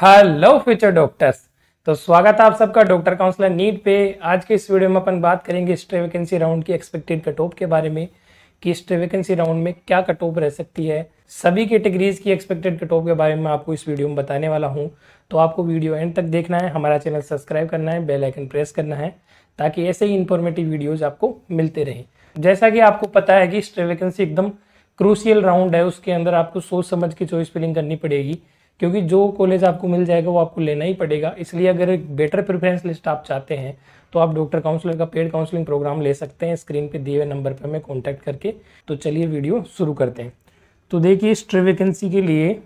Hello future doctors. तो स्वागत है आप सबका डॉक्टर काउंसलर नीट पे। आज के इस वीडियो में अपन बात करेंगे स्ट्रे वैकेंसी राउंड की एक्सपेक्टेड कट ऑफ के बारे में कि स्ट्रे वैकेंसी राउंड में क्या कट ऑफ रह सकती है। सभी कैटेगरीज की एक्सपेक्टेड कट ऑफ के बारे में आपको इस वीडियो में बताने वाला हूं। तो आपको वीडियो एंड तक देखना है, हमारा चैनल सब्सक्राइब करना है, बेल आइकन प्रेस करना है ताकि ऐसे ही इंफॉर्मेटिव वीडियोज आपको मिलते रहें। जैसा कि आपको पता है कि स्ट्रे वैकेंसी एकदम क्रूशियल राउंड है, उसके अंदर आपको सोच समझ के चॉइस फिलिंग करनी पड़ेगी क्योंकि जो कॉलेज आपको मिल जाएगा वो आपको लेना ही पड़ेगा। इसलिए अगर एक बेटर प्रेफरेंस लिस्ट आप चाहते हैं तो आप डॉक्टर काउंसलर का पेड काउंसलिंग प्रोग्राम ले सकते हैं। स्क्रीन पे दिए हुए नंबर पर हमें कॉन्टैक्ट करके। तो चलिए वीडियो शुरू करते हैं। तो देखिए स्ट्रे वैकेंसी के लिए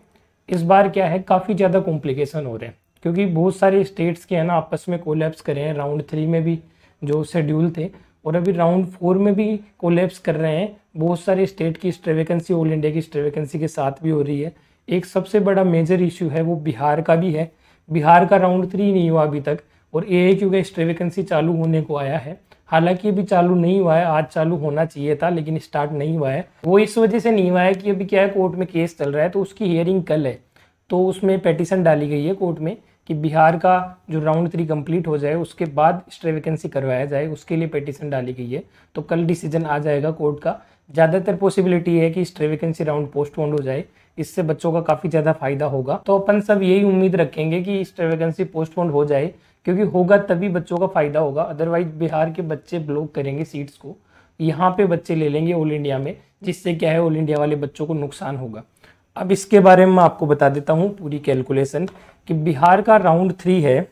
इस बार क्या है, काफ़ी ज़्यादा कॉम्प्लिकेशन हो रहे हैं क्योंकि बहुत सारे स्टेट्स के है ना आपस में कोलैप्स कर रहे हैं। राउंड 3 में भी जो शेड्यूल थे और अभी राउंड 4 में भी कोलैप्स कर रहे हैं। बहुत सारे स्टेट की स्ट्रे वैकेंसी ऑल इंडिया की स्ट्रे वैकेंसी के साथ भी हो रही है। एक सबसे बड़ा मेजर इशू है वो बिहार का भी है। बिहार का राउंड 3 नहीं हुआ अभी तक और AAQ का स्ट्रे वैकेंसी चालू होने को आया है। हालांकि अभी चालू नहीं हुआ है, आज चालू होना चाहिए था लेकिन स्टार्ट नहीं हुआ है। वो इस वजह से नहीं हुआ है कि अभी क्या है, कोर्ट में केस चल रहा है तो उसकी हियरिंग कल है। तो उसमें पेटिशन डाली गई है कोर्ट में कि बिहार का जो राउंड 3 कंप्लीट हो जाए उसके बाद स्ट्रे वैकेंसी करवाया जाए, उसके लिए पेटिशन डाली गई है। तो कल डिसीजन आ जाएगा कोर्ट का। ज़्यादातर पॉसिबिलिटी है कि स्ट्रे वैकेंसी राउंड पोस्टपोन्ड हो जाए, इससे बच्चों का काफ़ी ज़्यादा फायदा होगा। तो अपन सब यही उम्मीद रखेंगे कि स्ट्रे वैकेंसी पोस्टपोन्ड हो जाए क्योंकि होगा तभी बच्चों का फायदा होगा। अदरवाइज बिहार के बच्चे ब्लॉक करेंगे सीट्स को, यहाँ पे बच्चे ले लेंगे ऑल इंडिया में, जिससे क्या है ऑल इंडिया वाले बच्चों को नुकसान होगा। अब इसके बारे में मैं आपको बता देता हूँ पूरी कैलकुलेशन कि बिहार का राउंड 3 है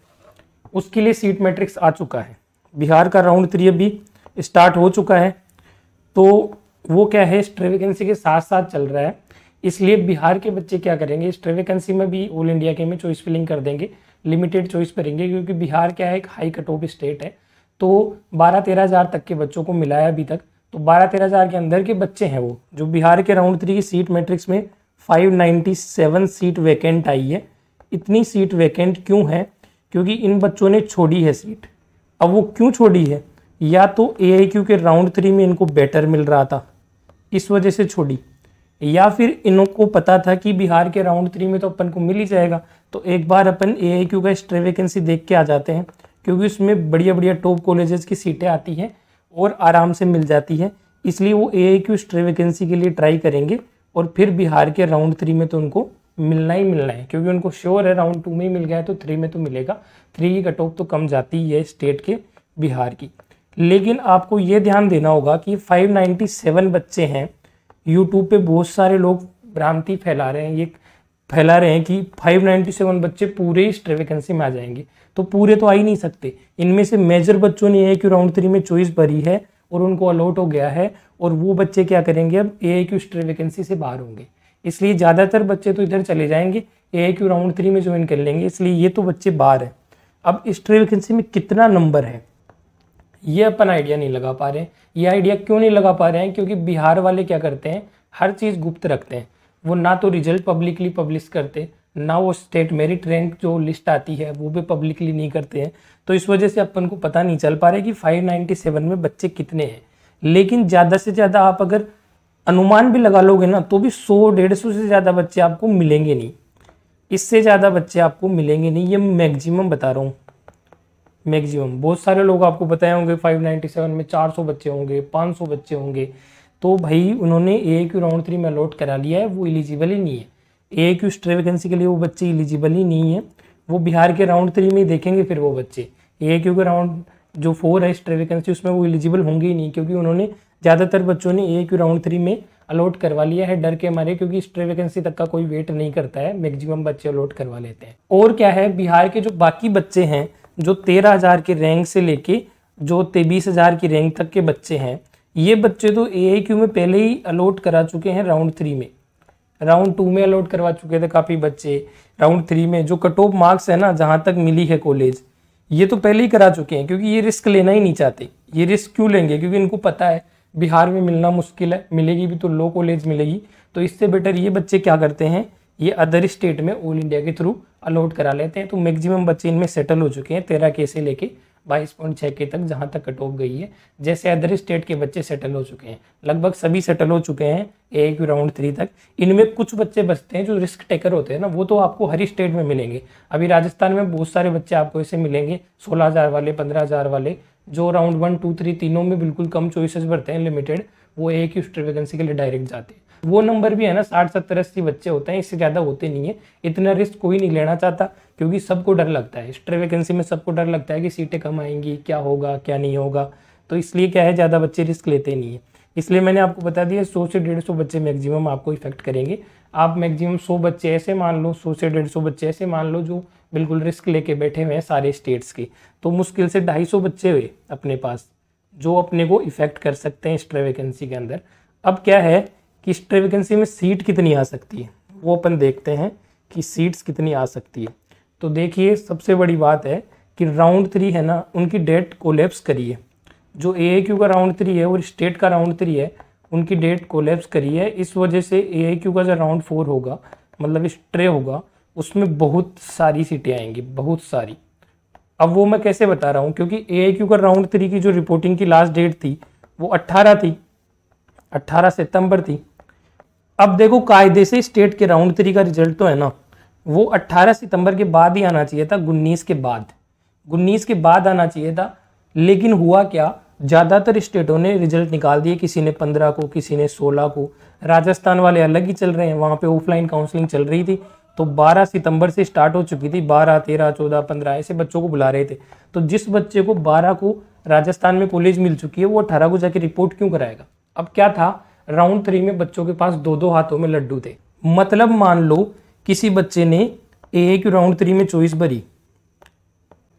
उसके लिए सीट मैट्रिक्स आ चुका है। बिहार का राउंड 3 अभी स्टार्ट हो चुका है तो वो क्या है स्ट्रे वैकेंसी के साथ साथ चल रहा है। इसलिए बिहार के बच्चे क्या करेंगे, स्ट्रे वैकेंसी में भी ऑल इंडिया के में चॉइस फिलिंग कर देंगे, लिमिटेड चॉइस करेंगे क्योंकि बिहार क्या है एक हाई कट ऑफ स्टेट है। तो 12-13 हज़ार तक के बच्चों को मिला है अभी तक। तो 12-13 हज़ार के अंदर के बच्चे हैं वो जो बिहार के राउंड 3 की सीट मैट्रिक्स में 597 सीट वैकेंट आई है। इतनी सीट वैकेंट क्यों है? क्योंकि इन बच्चों ने छोड़ी है सीट। अब वो क्यों छोड़ी है, या तो AIQ के राउंड 3 में इनको बेटर मिल रहा था इस वजह से छोड़ी, या फिर इनको पता था कि बिहार के राउंड 3 में तो अपन को मिल ही जाएगा तो एक बार अपन AIQ का स्ट्रे वैकेंसी देख के आ जाते हैं क्योंकि उसमें बढ़िया बढ़िया टॉप कॉलेजेस की सीटें आती हैं और आराम से मिल जाती है। इसलिए वो AIQ स्ट्रे वैकेंसी के लिए ट्राई करेंगे और फिर बिहार के राउंड 3 में तो उनको मिलना ही मिलना है क्योंकि उनको श्योर है राउंड 2 में ही मिल गया है तो 3 में तो मिलेगा। 3 की कट ऑफ तो कम जाती ही है स्टेट के बिहार की। लेकिन आपको ये ध्यान देना होगा कि 597 बच्चे हैं। यूट्यूब पे बहुत सारे लोग भ्रांति फैला रहे हैं, ये फैला रहे हैं कि 597 बच्चे पूरे स्ट्रे वैकेंसी में आ जाएंगे। तो पूरे तो आ ही नहीं सकते। इनमें से मेजर बच्चों ने AIQ राउंड 3 में चॉइस भरी है और उनको अलॉट हो गया है और वो बच्चे क्या करेंगे, अब AIQ स्ट्रे वैकेंसी से बाहर होंगे। इसलिए ज़्यादातर बच्चे तो इधर चले जाएंगे, AIQ राउंड 3 में ज्वाइन कर लेंगे, इसलिए ये तो बच्चे बाहर हैं। अब स्ट्रे वैकेंसी में कितना नंबर है ये अपन आइडिया नहीं लगा पा रहे हैं। ये आइडिया क्यों नहीं लगा पा रहे हैं, क्योंकि बिहार वाले क्या करते हैं, हर चीज़ गुप्त रखते हैं। वो ना तो रिजल्ट पब्लिकली पब्लिश करते, ना वो स्टेट मेरिट रैंक जो लिस्ट आती है वो भी पब्लिकली नहीं करते हैं। तो इस वजह से अपन को पता नहीं चल पा रहा है कि 597 में बच्चे कितने हैं। लेकिन ज़्यादा से ज़्यादा आप अगर अनुमान भी लगा लोगे ना तो भी 100-150 से ज़्यादा बच्चे आपको मिलेंगे नहीं, इससे ज़्यादा बच्चे आपको मिलेंगे नहीं। ये मैक्सिमम बता रहा हूँ, मैक्सिमम। बहुत सारे लोग आपको बताए होंगे 597 में 400 बच्चे होंगे, 500 बच्चे होंगे। तो भाई उन्होंने AIQ राउंड 3 में अलॉट करा लिया है, वो एलिजिबल ही नहीं है। AIQ स्ट्रे वैकेंसी के लिए वो बच्चे एलिजिबल ही नहीं है। वो बिहार के राउंड 3 में ही देखेंगे फिर वो बच्चे। AIQ के राउंड जो 4 है स्ट्रे वैकेंसी उसमें वो एलिजिबल होंगे ही नहीं क्योंकि उन्होंने ज़्यादातर बच्चों ने AIQ राउंड 3 में अलॉट करवा लिया है डर के मारे, क्योंकि स्ट्रे वैकेंसी तक का कोई वेट नहीं करता है, मैक्सिमम बच्चे अलॉट करवा लेते हैं। और क्या है, बिहार के जो बाकी बच्चे हैं जो 13,000 के रैंक से लेके जो 23,000 की रैंक तक के बच्चे हैं, ये बच्चे तो AIQ में पहले ही अलॉट करा चुके हैं राउंड 3 में। राउंड 2 में अलॉट करवा चुके थे काफ़ी बच्चे। राउंड 3 में जो कट ऑफ मार्क्स है ना, जहाँ तक मिली है कॉलेज, ये तो पहले ही करा चुके हैं क्योंकि ये रिस्क लेना ही नहीं चाहते। ये रिस्क क्यों लेंगे, क्योंकि इनको पता है बिहार में मिलना मुश्किल है, मिलेगी भी तो लो कॉलेज मिलेगी। तो इससे बेटर ये बच्चे क्या करते हैं, ये अदर स्टेट में ऑल इंडिया के थ्रू अलॉट करा लेते हैं। तो मैक्सिमम बच्चे इनमें सेटल हो चुके हैं 13K से लेके 22.6 के तक जहां तक कट ऑफ गई है। जैसे अदर स्टेट के बच्चे सेटल हो चुके हैं, लगभग सभी सेटल हो चुके हैं AAQ राउंड 3 तक। इनमें कुछ बच्चे बचते हैं जो रिस्क टेकर होते हैं ना, वो तो आपको हर स्टेट में मिलेंगे। अभी राजस्थान में बहुत सारे बच्चे आपको ऐसे मिलेंगे 16,000 वाले, 15,000 वाले, जो राउंड 1, 2, 3 तीनों में बिल्कुल कम चॉइसेस भरते हैं लिमिटेड, वो AAQ स्ट्रे वैकेंसी के लिए डायरेक्ट जाते हैं। वो नंबर भी है ना 60, 70, 80 बच्चे होते हैं, इससे ज़्यादा होते नहीं है। इतना रिस्क कोई नहीं लेना चाहता, क्योंकि सबको डर लगता है स्ट्रे वैकेंसी में, सबको डर लगता है कि सीटें कम आएंगी, क्या होगा क्या नहीं होगा। तो इसलिए क्या है, ज़्यादा बच्चे रिस्क लेते नहीं है। इसलिए मैंने आपको बता दिया 100 से 150 बच्चे मैक्सिमम आपको इफेक्ट करेंगे। आप मैक्सिमम 100 बच्चे ऐसे मान लो, 100 से 150 बच्चे ऐसे मान लो जो बिल्कुल रिस्क लेके बैठे हुए हैं सारे स्टेट्स के। तो मुश्किल से 250 बच्चे हुए अपने पास जो अपने को इफेक्ट कर सकते हैं स्ट्रे वैकेंसी के अंदर। अब क्या है कि स्ट्रे वैकेंसी में सीट कितनी आ सकती है, वो अपन देखते हैं कि सीट्स कितनी आ सकती है। तो देखिए सबसे बड़ी बात है कि राउंड 3 है ना, उनकी डेट कोलैप्स करी है। जो AAQ का राउंड 3 है और स्टेट का राउंड 3 है, उनकी डेट कोलैप्स करी है। इस वजह से AAQ का जो राउंड 4 होगा, मतलब स्ट्रे होगा, उसमें बहुत सारी सीटें आएंगी, बहुत सारी। अब वो मैं कैसे बता रहा हूँ, क्योंकि AAQ का राउंड 3 की जो रिपोर्टिंग की लास्ट डेट थी वो 18 थी, 18 सितंबर थी। अब देखो कायदे से स्टेट के राउंड 3 का रिजल्ट तो है ना, वो 18 सितंबर के बाद ही आना चाहिए था, 19 के बाद, 19 के बाद आना चाहिए था। लेकिन हुआ क्या, ज़्यादातर स्टेटों ने रिजल्ट निकाल दिए, किसी ने 15 को, किसी ने 16 को। राजस्थान वाले अलग ही चल रहे हैं, वहाँ पे ऑफलाइन काउंसलिंग चल रही थी, तो 12 सितंबर से स्टार्ट हो चुकी थी। 12, 13, 14, 15 ऐसे बच्चों को बुला रहे थे। तो जिस बच्चे को 12 को राजस्थान में कॉलेज मिल चुकी है, वो 18 को जाके रिपोर्ट क्यों कराएगा। अब क्या था, राउंड 3 में बच्चों के पास 2-2 हाथों में लड्डू थे। मतलब मान लो किसी बच्चे ने AAQ राउंड 3 में चॉइस भरी,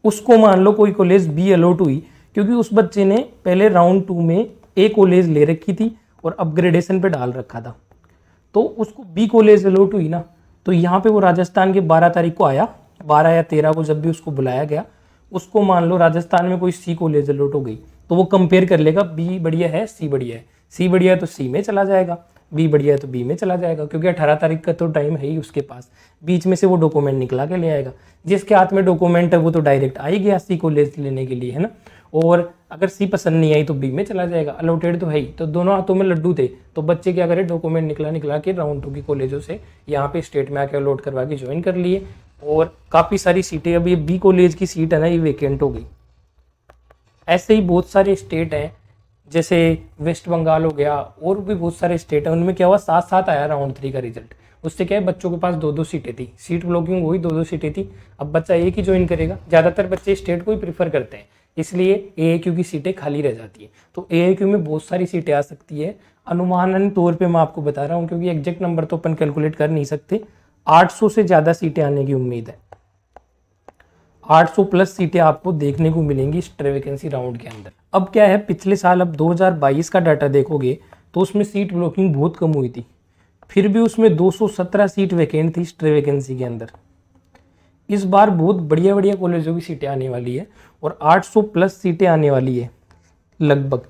उसको मान लो कोई कॉलेज B अलॉट हुई, क्योंकि उस बच्चे ने पहले राउंड 2 में A कॉलेज ले रखी थी और अपग्रेडेशन पे डाल रखा था, तो उसको B कॉलेज अलॉट हुई ना। तो यहाँ पे वो राजस्थान के 12 तारीख को आया, 12 या 13 को जब भी उसको बुलाया गया, उसको मान लो राजस्थान में कोई C कॉलेज अलॉट हो गई, तो वो कंपेयर कर लेगा B बढ़िया है, C बढ़िया है। C बढ़िया है तो C में चला जाएगा, B बढ़िया है तो B में चला जाएगा, क्योंकि 18 तारीख का तो टाइम है ही उसके पास। बीच में से वो डॉक्यूमेंट निकला के ले आएगा, जिसके हाथ में डॉक्यूमेंट है वो तो डायरेक्ट आ ही गया C कॉलेज लेने के लिए, है ना। और अगर C पसंद नहीं आई तो B में चला जाएगा, अलॉटेड तो है ही। तो दोनों हाथों में लड्डू थे, तो बच्चे क्या करे, डॉक्यूमेंट निकला के राउंड 2 की कॉलेजों से यहाँ पे स्टेट में आके अलॉट करवा के ज्वाइन कर लिए। और काफ़ी सारी सीटें, अब ये B कॉलेज की सीट है ना, ये वेकेंट हो गई। ऐसे ही बहुत सारे स्टेट हैं, जैसे वेस्ट बंगाल हो गया, और भी बहुत सारे स्टेट हैं, उनमें क्या हुआ, साथ साथ आया राउंड 3 का रिजल्ट। उससे क्या है, बच्चों के पास 2-2 सीटें थी, सीट ब्लॉकिंग हुई, 2-2 सीटें थी। अब बच्चा एक ही ज्वाइन करेगा, ज़्यादातर बच्चे स्टेट को ही प्रीफर करते हैं, इसलिए AAQ की सीटें खाली रह जाती है। तो AAQ में बहुत सारी सीटें आ सकती है, अनुमानन तौर पे मैं आपको बता रहा हूँ, क्योंकि एग्जैक्ट नंबर तो अपन कैलकुलेट कर नहीं सकते। 800 से ज़्यादा सीटें आने की उम्मीद है, 800 प्लस सीटें आपको देखने को मिलेंगी स्ट्रे वैकेंसी राउंड के अंदर। अब क्या है, पिछले साल अब 2022 का डाटा देखोगे तो उसमें सीट ब्लॉकिंग बहुत कम हुई थी, फिर भी उसमें 217 सीट वैकेंट थी स्ट्रे वैकेंसी के अंदर। इस बार बहुत बढ़िया बढ़िया कॉलेजों की सीटें आने वाली है और 800 प्लस सीटें आने वाली है लगभग।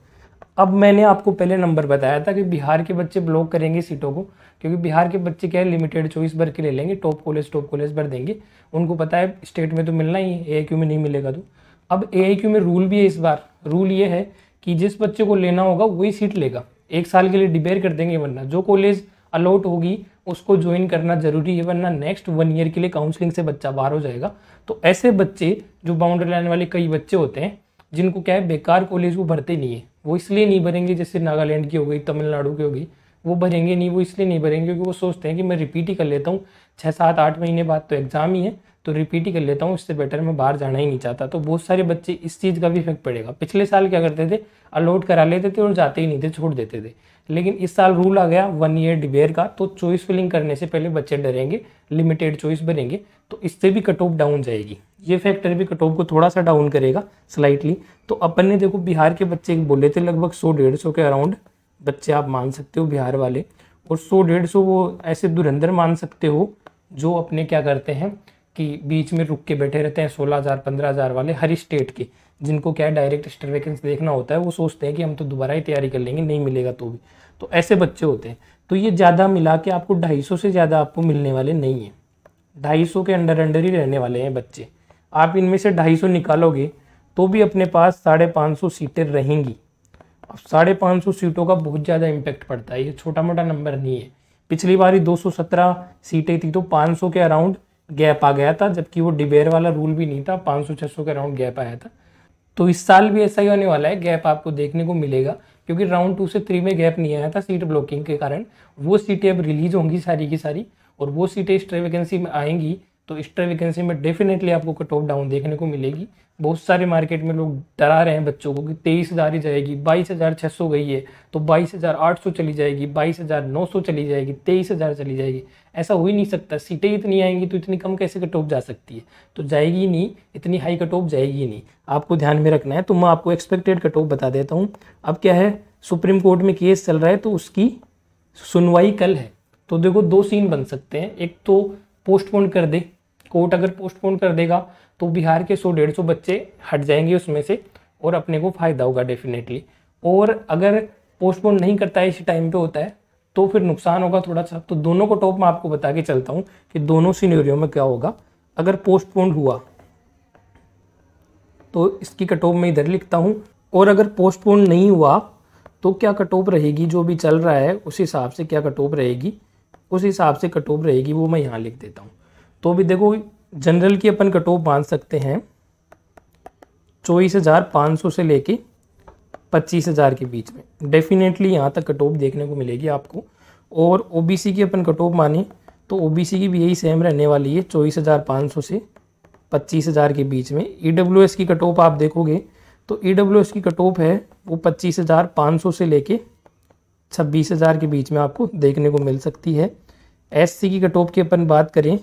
अब मैंने आपको पहले नंबर बताया था कि बिहार के बच्चे ब्लॉक करेंगे सीटों को, क्योंकि बिहार के बच्चे क्या है, लिमिटेड चॉइस भर के ले लेंगे, टॉप कॉलेज भर देंगे। उनको पता है स्टेट में तो मिलना ही है, AAQ में नहीं मिलेगा। तो अब AAQ में रूल भी है, इस बार रूल ये है कि जिस बच्चे को लेना होगा वही सीट लेगा, 1 साल के लिए डिबेयर कर देंगे, वरना जो कॉलेज अलॉट होगी उसको ज्वाइन करना जरूरी है, वरना नेक्स्ट 1 ईयर के लिए काउंसलिंग से बच्चा बाहर हो जाएगा। तो ऐसे बच्चे जो बाउंड्री लाइन वाले कई बच्चे होते हैं, जिनको क्या है बेकार कॉलेज वो भरते नहीं है, वो इसलिए नहीं भरेंगे, जैसे नागालैंड की हो गई, तमिलनाडु की हो गई, वो भरेंगे नहीं। वो इसलिए नहीं भरेंगे क्योंकि वो सोचते हैं कि मैं रिपीट ही कर लेता हूँ, 6, 7, 8 महीने बाद तो एग्जाम ही है, तो रिपीट ही कर लेता हूँ, इससे बेटर मैं बाहर जाना ही नहीं चाहता। तो बहुत सारे बच्चे इस चीज़ का भी इफेक्ट पड़ेगा। पिछले साल क्या करते थे, अलॉट करा लेते थे और जाते ही नहीं थे, छोड़ देते थे। लेकिन इस साल रूल आ गया 1 ईयर डिबेयर का, तो चॉइस फिलिंग करने से पहले बच्चे डरेंगे, लिमिटेड चॉइस भरेंगे, तो इससे भी कट ऑफ डाउन जाएगी। ये फैक्टर भी कट ऑफ को थोड़ा सा डाउन करेगा स्लाइटली। तो अपन ने देखो बिहार के बच्चे बोले थे लगभग 100-150 के अराउंड बच्चे आप मान सकते हो बिहार वाले, और 100-150 वो ऐसे धुरंधर मान सकते हो जो अपने क्या करते हैं कि बीच में रुक के बैठे रहते हैं, 16,000 15,000 वाले हर स्टेट के, जिनको क्या है डायरेक्ट स्टेट वैकेंसी देखना होता है। वो सोचते हैं कि हम तो दोबारा ही तैयारी कर लेंगे, नहीं मिलेगा तो भी। तो ऐसे बच्चे होते हैं। तो ये ज़्यादा मिला के आपको 250 से ज़्यादा आपको मिलने वाले नहीं हैं, 250 के अंडर ही रहने वाले हैं बच्चे। आप इनमें से 250 निकालोगे तो भी अपने पास 550 सीटें रहेंगी। अब 550 सीटों का बहुत ज़्यादा इम्पैक्ट पड़ता है, ये छोटा मोटा नंबर नहीं है। पिछली बार 217 सीटें थी तो 500 के अराउंड गैप आ गया था, जबकि वो डिबेयर वाला रूल भी नहीं था, 500-600 के अराउंड गैप आया था। तो इस साल भी ऐसा ही होने वाला है, गैप आपको देखने को मिलेगा, क्योंकि राउंड 2 से 3 में गैप नहीं आया था सीट ब्लॉकिंग के कारण। वो सीटें अब रिलीज होंगी सारी की सारी, और वो सीटें एक्स्ट्रा वैकेंसी में आएंगी, तो एक्स्ट्रा वैकेंसी में डेफिनेटली आपको कट ऑफ डाउन देखने को मिलेगी। बहुत सारे मार्केट में लोग डरा रहे हैं बच्चों को कि 23,000 ही जाएगी, 22,600 गई है तो 22,800 चली जाएगी, 22,900 चली जाएगी, 23,000 चली जाएगी। ऐसा हो ही नहीं सकता, सीटें इतनी आएंगी तो इतनी कम कैसे कट ऑफ जा सकती है? तो जाएगी ही नहीं, इतनी हाई कट ऑफ जाएगी ही नहीं, आपको ध्यान में रखना है। तो मैं आपको एक्सपेक्टेड कट ऑफ बता देता हूँ। अब क्या है, सुप्रीम कोर्ट में केस चल रहा है तो उसकी सुनवाई कल है। तो देखो 2 सीन बन सकते हैं, एक तो पोस्टपोन कर दे कोर्ट, अगर पोस्टपोन कर देगा तो बिहार के 100-150 बच्चे हट जाएंगे उसमें से, और अपने को फायदा होगा डेफिनेटली। और अगर पोस्टपोन नहीं करता है, इसी टाइम पे होता है, तो फिर नुकसान होगा थोड़ा सा। तो दोनों को टॉप में आपको बता के चलता हूँ कि दोनों सिनेरियो में क्या होगा। अगर पोस्टपोन हुआ तो इसकी कट ऑफ में इधर लिखता हूँ, और अगर पोस्टपोन नहीं हुआ तो क्या कट ऑफ रहेगी, जो भी चल रहा है उस हिसाब से क्या कट ऑफ रहेगी, उस हिसाब से कट ऑफ रहेगी, वो मैं यहाँ लिख देता हूँ। तो भी देखो जनरल की अपन कट ऑफ मान सकते हैं 24,500 से लेके 25,000 के बीच में, डेफिनेटली यहाँ तक कट ऑफ देखने को मिलेगी आपको। और ओबीसी की अपन कट ऑफ माने तो ओबीसी की भी यही सेम रहने वाली है, 24,500 से 25,000 के बीच में। ईडब्ल्यूएस की कट ऑफ आप देखोगे तो ईडब्ल्यूएस की कट ऑफ है वो 25,500 से लेके 26,000 के बीच में आपको देखने को मिल सकती है। एससी की कट ऑफ की अपन बात करें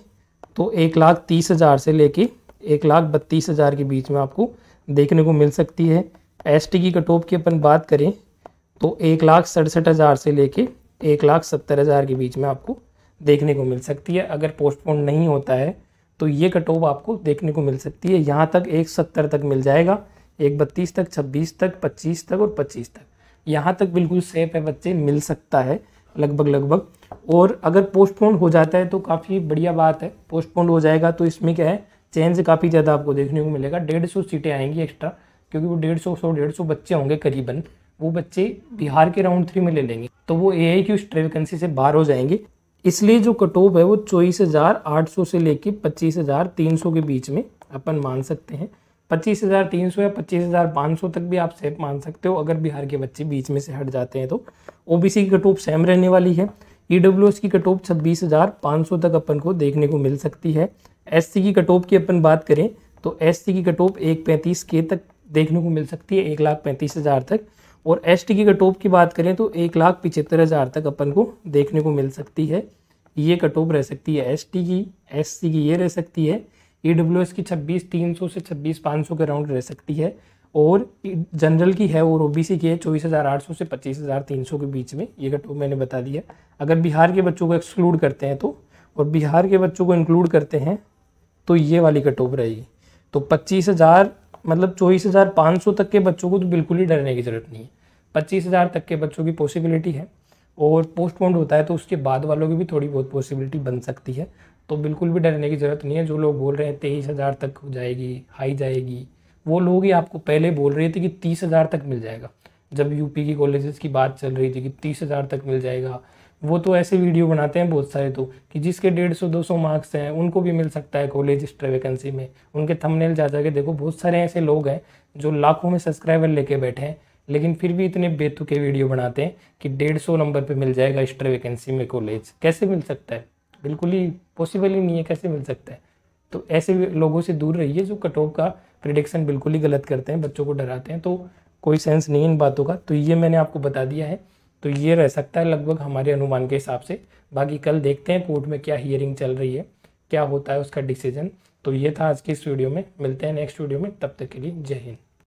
तो 1,30,000 से लेके 1,32,000 के बीच में आपको देखने को मिल सकती है। एसटी की कट ऑफ की अपन बात करें तो 1,67,000 से लेके 1,70,000 के बीच में आपको देखने को मिल सकती है। अगर पोस्टपोन नहीं होता है तो ये कट ऑफ आपको देखने को मिल सकती है। यहाँ तक 1,70 तक मिल जाएगा, 1,32 तक, 26 तक, 25 तक और 25 तक, यहाँ तक बिल्कुल सेफ है बच्चे, मिल सकता है लगभग। और अगर पोस्टपोन हो जाता है तो काफ़ी बढ़िया बात है, पोस्टपोन हो जाएगा तो इसमें क्या है, चेंज काफ़ी ज़्यादा आपको देखने को मिलेगा। 150 सीटें आएंगी एक्स्ट्रा, क्योंकि वो 150 बच्चे होंगे करीबन, वो बच्चे बिहार के राउंड 3 में ले लेंगे, तो वो AIQ एक्स्ट्रा वैकेंसी से बाहर हो जाएंगे। इसलिए जो कट ऑफ है वो 24,800 से लेके 25,300 के बीच में अपन मान सकते हैं। 25,300 या 25,500 तक भी आप सेफ मान सकते हो, अगर बिहार के बच्चे बीच में से हट जाते हैं तो। ओबीसी की कट ऑफ सेम रहने वाली है। ईडब्ल्यूएस की कट ऑफ 26,500 तक अपन को देखने को मिल सकती है। एससी की कट ऑफ की अपन बात करें तो एससी की कट ऑफ 1,35K तक देखने को मिल सकती है, 1,35,000 तक। और एसटी की कट ऑफ की बात करें तो 1,75,000 तक अपन को देखने को मिल सकती है। ये कट ऑफ रह सकती है एसटी की, एससी की ये रह सकती है। ईडब्ल्यूएस की 26,300 से 26,500 के राउंड रह सकती है, और जनरल की है और ओबीसी की है 24,800 से 25,300 के बीच में। ये कट ऑफ मैंने बता दिया। अगर बिहार के बच्चों को एक्सक्लूड करते हैं तो, और बिहार के बच्चों को इंक्लूड करते हैं तो ये वाली कट ऑफ रहेगी। तो 25,000 मतलब 24,500 तक के बच्चों को तो बिल्कुल ही डरने की जरूरत नहीं है। 25,000 तक के बच्चों की पॉसिबिलिटी है, और पोस्टपोन्ड होता है तो उसके बाद वालों की भी थोड़ी बहुत पॉसिबिलिटी बन सकती है। तो बिल्कुल भी डरने की ज़रूरत नहीं है। जो लोग बोल रहे हैं 23,000 तक हो जाएगी, हाई जाएगी, वो लोग ही आपको पहले बोल रहे थे कि 30,000 तक मिल जाएगा। जब यूपी की कॉलेजेस की बात चल रही थी कि 30,000 तक मिल जाएगा, वो तो ऐसे वीडियो बनाते हैं बहुत सारे तो कि जिसके 150-200 मार्क्स हैं उनको भी मिल सकता है कॉलेज एक्स्ट्रा वैकेंसी में। उनके थंबनेल जा के देखो, बहुत सारे ऐसे लोग हैं जो लाखों में सब्सक्राइबर लेके बैठे हैं, लेकिन फिर भी इतने बेतुके वीडियो बनाते हैं कि 150 नंबर पे मिल जाएगा एक्स्ट्रा वैकेंसी में कॉलेज। कैसे मिल सकता है? बिल्कुल ही पॉसिबल ही नहीं है, कैसे मिल सकता है? तो ऐसे लोगों से दूर रहिए जो कट ऑफ का प्रिडिक्शन बिल्कुल ही गलत करते हैं, बच्चों को डराते हैं। तो कोई सेंस नहीं इन बातों का। तो ये मैंने आपको बता दिया है, तो ये रह सकता है लगभग हमारे अनुमान के हिसाब से। बाकी कल देखते हैं कोर्ट में क्या हियरिंग चल रही है, क्या होता है उसका डिसीजन। तो ये था आज की इस वीडियो में। मिलते हैं नेक्स्ट वीडियो में, तब तक के लिए जय हिंद।